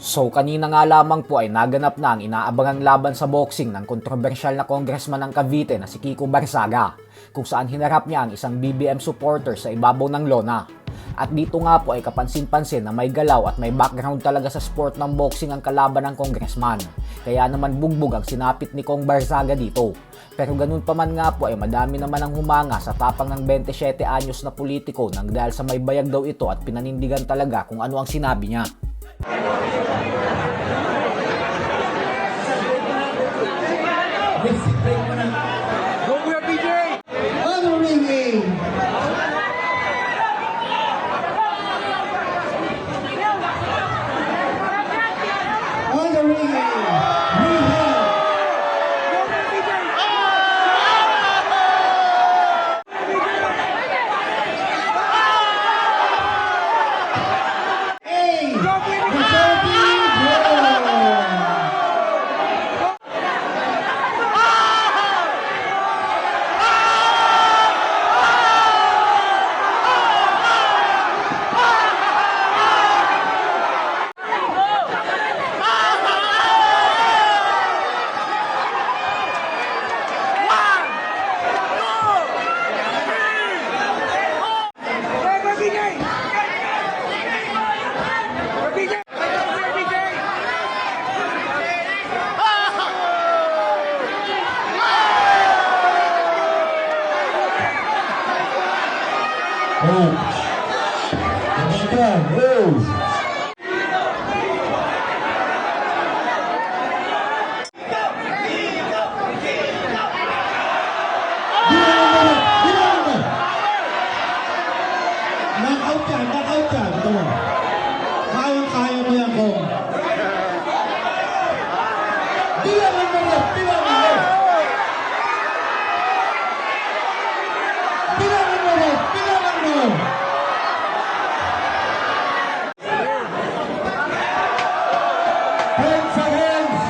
So kanina nga lamang po ay naganap na ang inaabangang laban sa boxing ng kontrobersyal na congressman ng Cavite na si Kiko Barzaga, kung saan hinarap niya ang isang BBM supporter sa ibabaw ng lona. At dito nga po ay kapansin-pansin na may galaw at may background talaga sa sport ng boxing ang kalaban ng congressman. Kaya naman bugbog ang sinapit ni Kong Barzaga dito. Pero ganun pa man nga po ay madami naman ang humanga sa tapang ng 27 anyos na politiko nang dahil sa may bayag daw ito at pinanindigan talaga kung ano ang sinabi niya. Go Kuya PJ! Honoring knockout yan. Ito mo. Kaya mo yan, Kong. Bilangan mo yan. Bilangan mo. Bilangan mo yan. Bilangan mo. 10 seconds.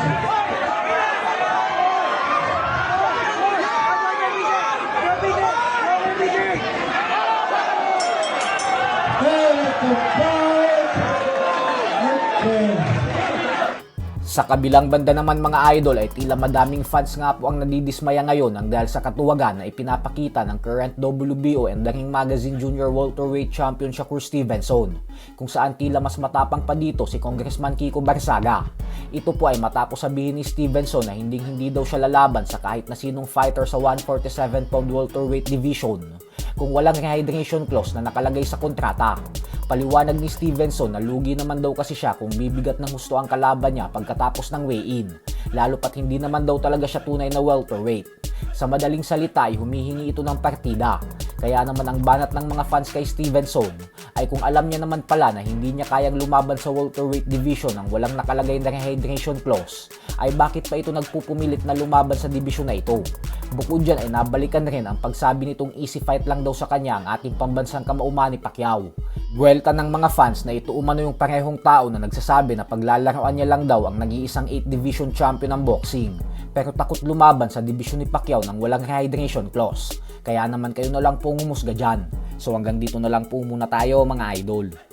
Sa kabilang banda naman mga idol ay tila madaming fans nga po ang nadidismaya ngayon ang dahil sa katuwagan na ipinapakita ng current WBO and The Ring Magazine Junior Welterweight Champion Shakur Stevenson, kung saan tila mas matapang pa dito si Congressman Kiko Barzaga. Ito po ay matapos sabihin ni Stevenson na hindi daw siya lalaban sa kahit na sinong fighter sa 147-pound welterweight division kung walang rehydration clause na nakalagay sa kontrata. Paliwanag ni Stevenson na lugi naman daw kasi siya kung bibigat ng husto ang kalaban niya pagkatapos ng weigh-in, lalo pat hindi naman daw talaga siya tunay na welterweight. Sa madaling salita ay humihingi ito ng partida. Kaya naman ang banat ng mga fans kay Stevenson ay kung alam niya naman pala na hindi niya kayang lumaban sa welterweight division ng walang nakalagay na rehydration clause, ay bakit pa ito nagpupumilit na lumaban sa division na ito. Bukod dyan ay nabalikan rin ang pagsabi nitong easy fight lang daw sa kanya ang ating pambansang kamauman ni Pacquiao. Buwelta ng mga fans na ito umano yung parehong tao na nagsasabi na paglalaroan niya lang daw ang nag-iisang 8 division champion ng boxing, pero takot lumaban sa division ni Pacquiao nang walang rehydration clause. Kaya naman kayo na lang po ngumusga dyan. So hanggang dito na lang po muna tayo mga idol.